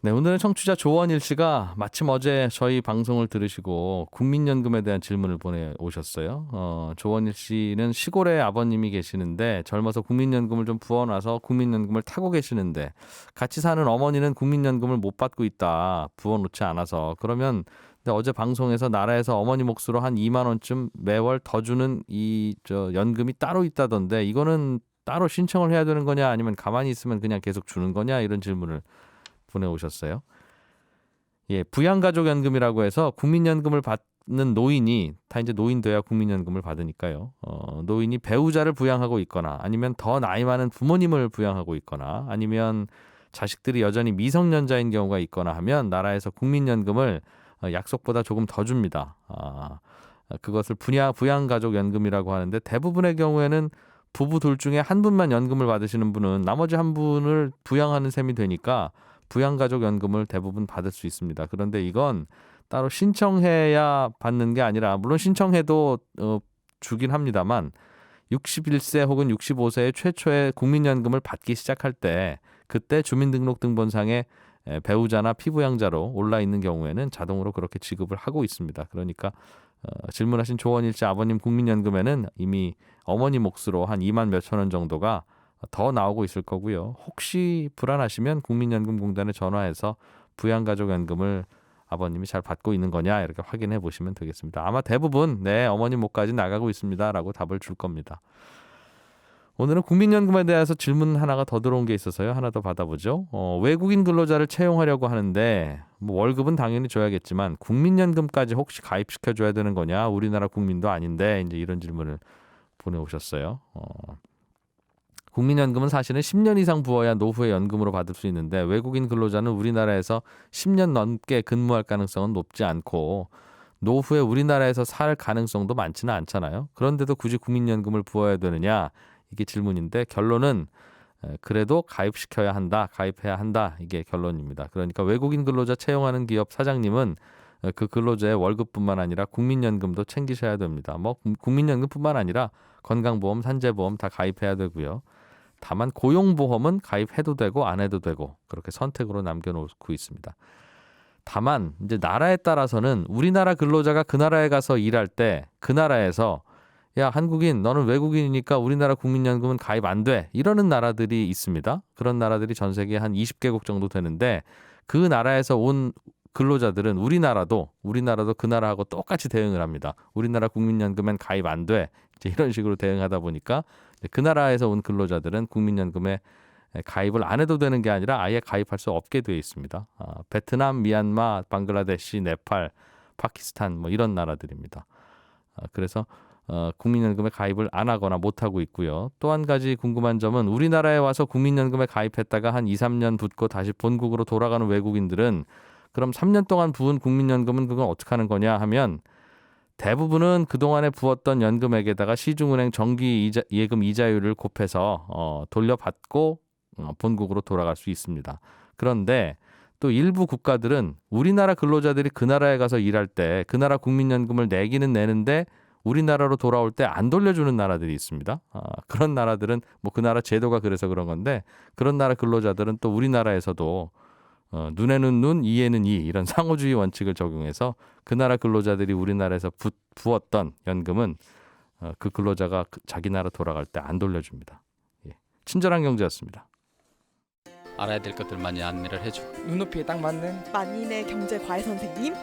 네, 오늘은 청취자 조원일 씨가 마침 어제 저희 방송을 들으시고 국민연금에 대한 질문을 보내오셨어요. 조원일 씨는 시골에 아버님이 계시는데 젊어서 국민연금을 좀 부어놔서 국민연금을 타고 계시는데 같이 사는 어머니는 국민연금을 못 받고 있다. 부어놓지 않아서. 그러면 근데 어제 방송에서 나라에서 어머니 몫으로 한 2만 원쯤 매월 더 주는 연금이 따로 있다던데 이거는 따로 신청을 해야 되는 거냐 아니면 가만히 있으면 그냥 계속 주는 거냐 이런 질문을 보내오셨어요. 예, 부양가족연금이라고 해서 국민연금을 받는 노인이 다 이제 노인 돼야 국민연금을 받으니까요. 노인이 배우자를 부양하고 있거나 아니면 더 나이 많은 부모님을 부양하고 있거나 아니면 자식들이 여전히 미성년자인 경우가 있거나 하면 나라에서 국민연금을 약속보다 조금 더 줍니다. 그것을 부양가족연금이라고 하는데 대부분의 경우에는 부부 둘 중에 한 분만 연금을 받으시는 분은 나머지 한 분을 부양하는 셈이 되니까 부양가족연금을 대부분 받을 수 있습니다. 그런데 이건 따로 신청해야 받는 게 아니라 물론 신청해도 주긴 합니다만 61세 혹은 65세의 최초의 국민연금을 받기 시작할 때 그때 주민등록등본상에 배우자나 피부양자로 올라 있는 경우에는 자동으로 그렇게 지급을 하고 있습니다. 그러니까 질문하신 조원일 씨 아버님 국민연금에는 이미 어머니 몫으로 한 2만 몇천 원 정도가 더 나오고 있을 거고요. 혹시 불안하시면 국민연금공단에 전화해서 부양가족연금을 아버님이 잘 받고 있는 거냐 이렇게 확인해 보시면 되겠습니다. 아마 대부분 네 어머니 몫까지 나가고 있습니다라고 답을 줄 겁니다. 오늘은 국민연금에 대해서 질문 하나가 더 들어온 게 있어서요. 하나 더 받아보죠. 외국인 근로자를 채용하려고 하는데 뭐 월급은 당연히 줘야겠지만 국민연금까지 혹시 가입시켜줘야 되는 거냐? 우리나라 국민도 아닌데 이제 이런 질문을 보내오셨어요. 국민연금은 사실은 10년 이상 부어야 노후에 연금으로 받을 수 있는데 외국인 근로자는 우리나라에서 10년 넘게 근무할 가능성은 높지 않고 노후에 우리나라에서 살 가능성도 많지는 않잖아요. 그런데도 굳이 국민연금을 부어야 되느냐? 이게 질문인데 결론은 그래도 가입시켜야 한다, 가입해야 한다. 이게 결론입니다. 그러니까 외국인 근로자 채용하는 기업 사장님은 그 근로자의 월급뿐만 아니라 국민연금도 챙기셔야 됩니다. 뭐 국민연금뿐만 아니라 건강보험, 산재보험 다 가입해야 되고요. 다만 고용보험은 가입해도 되고 안 해도 되고 그렇게 선택으로 남겨놓고 있습니다. 다만 이제 나라에 따라서는 우리나라 근로자가 그 나라에 가서 일할 때 그 나라에서 야 한국인 너는 외국인이니까 우리나라 국민연금은 가입 안 돼. 이러는 나라들이 있습니다. 그런 나라들이 전 세계에 한 20개국 정도 되는데 그 나라에서 온 근로자들은 우리나라도 그 나라하고 똑같이 대응을 합니다. 우리나라 국민연금엔 가입 안 돼. 이제 이런 식으로 대응하다 보니까 그 나라에서 온 근로자들은 국민연금에 가입을 안 해도 되는 게 아니라 아예 가입할 수 없게 되어 있습니다. 베트남, 미얀마, 방글라데시, 네팔, 파키스탄 뭐 이런 나라들입니다. 그래서 국민연금에 가입을 안 하거나 못 하고 있고요. 또 한 가지 궁금한 점은 우리나라에 와서 국민연금에 가입했다가 한 2, 3년 붙고 다시 본국으로 돌아가는 외국인들은 그럼 3년 동안 부은 국민연금은 그건 어떻게 하는 거냐 하면 대부분은 그동안에 부었던 연금액에다가 시중은행 정기 예금 이자율을 곱해서 돌려받고 본국으로 돌아갈 수 있습니다. 그런데 또 일부 국가들은 우리나라 근로자들이 그 나라에 가서 일할 때 그 나라 국민연금을 내기는 내는데 우리나라로 돌아올 때 안 돌려주는 나라들이 있습니다. 그런 나라들은 뭐 그 나라 제도가 그래서 그런 건데 그런 나라 근로자들은 또 우리나라에서도 눈에는 눈, 이에는 이 이런 상호주의 원칙을 적용해서 그 나라 근로자들이 우리나라에서 부었던 연금은 그 근로자가 자기 나라 돌아갈 때 안 돌려줍니다. 예. 친절한 경제였습니다. 알아야 될 것들 많이 안내를 해주고 눈높이에 딱 맞는 만인의 경제 과외 선생님